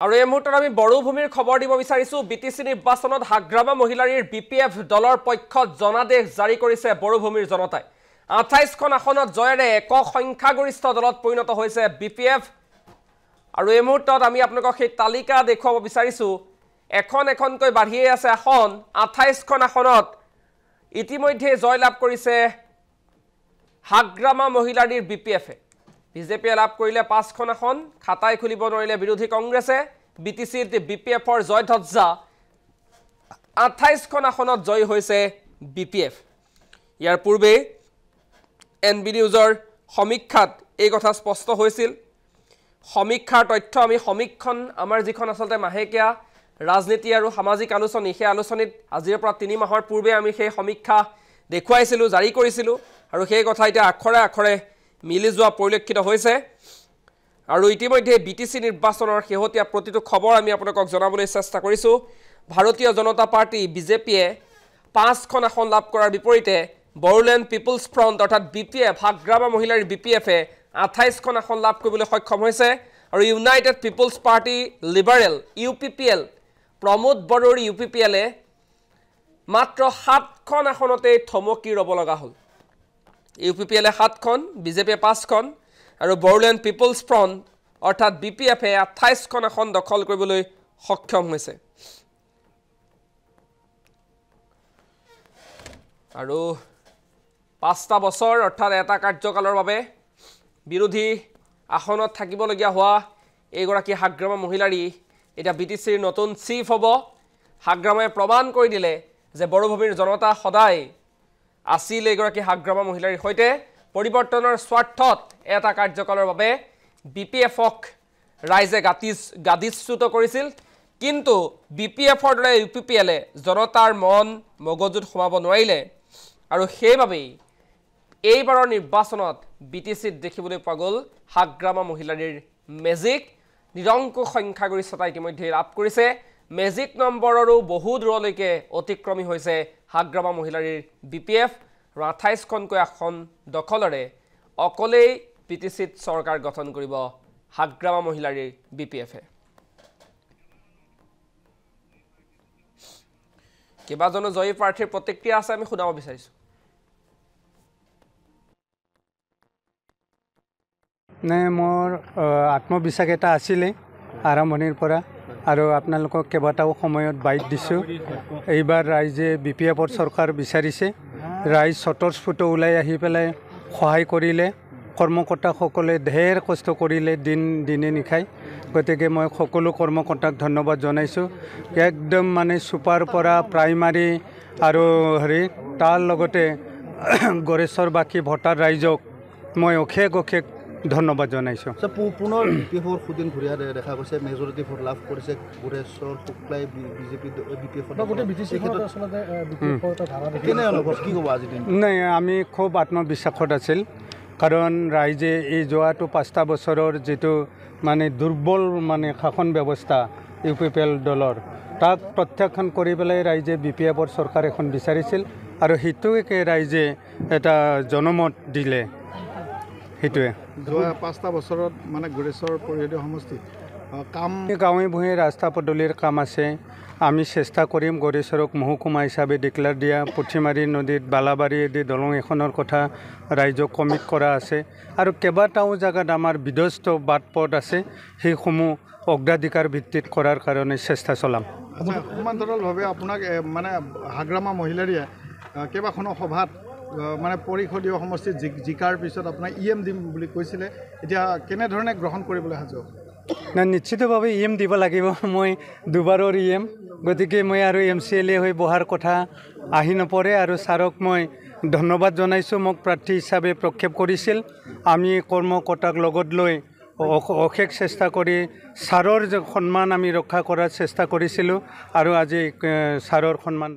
আৰু এই মুহূৰ্তত আমি বড়োভূমিৰ খবৰ দিব বিচাৰিছো বিটিসি নিৰ্বাচনত হাগ্ৰামা মহিলাৰীৰ বিপিএফ দলৰ পক্ষত জনাদেশ জাৰি কৰিছে বড়োভূমিৰ জনতাই 28খন আসনত জয়েৰে একক সংখ্যাগৰিষ্ঠ দলত পৰিণত হৈছে বিপিএফ আৰু এই মুহূৰ্তত আমি আপোনাক সেই তালিকা দেখুৱাব বিচাৰিছো এখনকৈ বাঢ়িয়ে আছে আসন 28খন আসনত ইতিমধ্যে জয়লাভ কৰিছে হাগ্ৰামা মহিলাৰীৰ বিপিএফ বিজেপিয়ে লাভ কৰিলে 5খন আসন খাতাই খুলিব নোৱাৰিলে বিৰোধী কংগ্ৰেছে বিটিসিত বিপিএফৰ জয়ধ্বজা 28খন আসনত জয় হৈছে বিপিএফ ইয়াৰ পূৰ্বে এনবি নিউজৰ সমীক্ষাত এই কথা স্পষ্ট হৈছিল সমীক্ষাৰ তথ্য আমি সমীক্ষণ আমাৰ যিখন আসলতে মাহেকীয়া ৰাজনীতি আৰু সামাজিক আলোচনী সেই আলোচনীত আজিৰ পৰা 3 মাহৰ পূৰ্বে আমি সেই সমীক্ষা দেখুৱাইছিলো জাৰি কৰিছিলো আৰু সেই কথা এতিয়া আখৰে আখৰে মিলি যোৱা পৰিলক্ষিত হৈছে আৰু ইতিমধ্যে বিটিসি নিৰ্বাচনৰ শেহতীয়া প্ৰতিটো খবৰ আমি আপোনাক জনাবলৈ চেষ্টা কৰিছো ভাৰতীয় জনতা পাৰ্টি বিজেপিয়ে 5খন আসন লাভ কৰাৰ বিপৰীতে বড়োলেণ্ড পিপলছ ফ্ৰণ্ট অৰ্থাৎ বিপিএফ হাগ্ৰামা মহিলাৰ বিপিএফে 28খন আসন লাভ কৰিবলৈ সক্ষম হৈছে আৰু united people's party liberal UPPL Pramod বড়োৰ ইউপিপিএলে মাত্ৰ 7খন আসনতে থমকি ৰব লগা হ'ল ইউপিপিএলে 7খন বিজেপিয়ে 5খন আৰু বড়োলেণ্ড পিপলছ ফ্ৰণ্ট অৰ্থাৎ বিপিএফে 28খন আসন দখল কৰিবলৈ সক্ষম হৈছে আৰু 5টা বছৰ অৰ্থাৎ এটা কাৰ্যকালৰ বাবে বিৰোধী আসনত থাকিবলগীয়া হোৱা এইগৰাকী হাগ্ৰামা মহিলাৰী এটা বিটিসিৰ নতুন চিফ হ'ব হাগ্ৰামাই প্ৰমাণ কৰি দিলে যে বড়োভূমিৰ জনতা সদায় আছিল এইগৰাকী হাগ্ৰামা মহিলাৰীৰ সৈতে পৰিৱৰ্তনৰ স্বাৰ্থত এটা কাৰ্যকালৰ বাবে বিপিএফক ৰাইজে গাদিচ্যুত কৰিছিল কিন্তু বিপিএফৰ দৰে ইউপিপিএলে জনতাৰ মন মগজুত সোমাব নোৱাৰিলে আৰু সেইবাবেই এইবাৰৰ নিৰ্বাচনত বিটিসিত দেখিবলৈ পোৱা গ'ল হাগ্ৰামা মহিলাৰীৰ মেজিক নিৰংকুশ সংখ্যাগৰিষ্ঠতা ইতিমধ্যে লাভ কৰিছে মেজিক নম্বৰৰো বহু দূৰলৈকে অতিক্ৰমী হৈছে হাগ্ৰামা মহিলাৰীৰ বিপিএফ আৰু 28খনকৈ আসন দখলৰে অকলেই বিটিসিত চৰকাৰ গঠন কৰিব হাগ্ৰামা মহিলাৰীৰ বিপিএফে কেইবাজনো জয়ী প্ৰাৰ্থীৰ প্ৰতিক্ৰিয়া আছে আমি শুনাব বিচাৰিছো নে মোৰ আত্মবিশ্বাস এটা আছিলে আৰম্ভণিৰ পৰা আৰু আপোনালোকক কেইবাটাও সময়ত বাইট দিছোঁ এইবাৰ ৰাইজে বিপিএফৰ চৰকাৰ বিচাৰিছে ৰাইজ স্বতঃস্ফূৰ্ত ওলাই আহি পেলাই সহায় কৰিলে কৰ্মকৰ্তাসকলে ঢেৰ কষ্ট কৰিলে দিনে নিশাই গতিকে মই সকলো কৰ্মকৰ্তাক ধন্যবাদ জনাইছোঁ একদম মানে ছুপাৰ পৰা প্ৰাইমাৰী আৰু তাৰ লগতে গৰেশ্বৰবাসী ভোটাৰ ৰাইজক মই অশেষ ধন্যবাদ জনাইছোঁ পুনৰ বিপিএফৰ সুদিন ঘূৰিয়া দেখা গৈছে মেজৰিটি ভোট লাভ কৰিছে গোৰেশ্বৰ শুক্লাই বিজেপি নাই আমি খুব আত্মবিশ্বাসত আছিল কাৰণ ৰাইজে এই যোৱাটো 5টা বছৰৰ যিটো মানে দুৰ্বল মানে শাসন ব্যৱস্থা ইউপিপিএল দলৰ তাক প্ৰত্যাখ্যান কৰি পেলাই ৰাইজে বিপিএফৰ চৰকাৰ এখন বিচাৰিছিল আৰু সেইটোকে ৰাইজে এটা জনমত দিলে সেইটোৱে যোৱা 5টা বছৰত মানে গোৰেশ্বৰ পৰিষদীয় সমষ্টিত কাম গাঁৱে ভূঞে ৰাস্তা পদূলিৰ কাম আছে আমি চেষ্টা কৰিম গোৰেশ্বৰক মহকুমা হিচাপে ডিক্লেয়াৰ দিয়া পুঠিমাৰী নদীত বালাবাৰীয়েদি দলং এখনৰ কথা ৰাইজক কমিট কৰা আছে আৰু কেইবাটাও জেগাত আমাৰ বিধ্বস্ত বাট পথ আছে সেইসমূহ অগ্ৰাধিকাৰ ভিত্তিত কৰাৰ কাৰণে চেষ্টা চলাম সমান্তৰালভাৱে আপোনাক মানে হাগ্ৰামা মহিলাৰীয়ে কেইবাখনো সভাত মানে পৰিষদীয় সমষ্টিত জিকাৰ পিছত আপোনাৰ ইএম দিম বুলি কৈছিলে এতিয়া কেনেধৰণে গ্ৰহণ কৰিবলৈ সাজু না নিশ্চিতভাৱে ইএম দিব লাগিব মই দুবাৰৰ ইএম গতিকে মই আৰু MCLA হৈ বহাৰ কথা আহি নপৰে আৰু ছাৰক মই ধন্যবাদ জনাইছোঁ মোক প্ৰাৰ্থী হিচাপে প্ৰক্ষেপ কৰিছিল আমি কৰ্মকৰ্তাক লগত লৈ অশেষ চেষ্টা কৰি ছাৰৰ সন্মান আমি ৰক্ষা কৰাৰ চেষ্টা কৰিছিলোঁ আৰু আজি ছাৰৰ সন্মান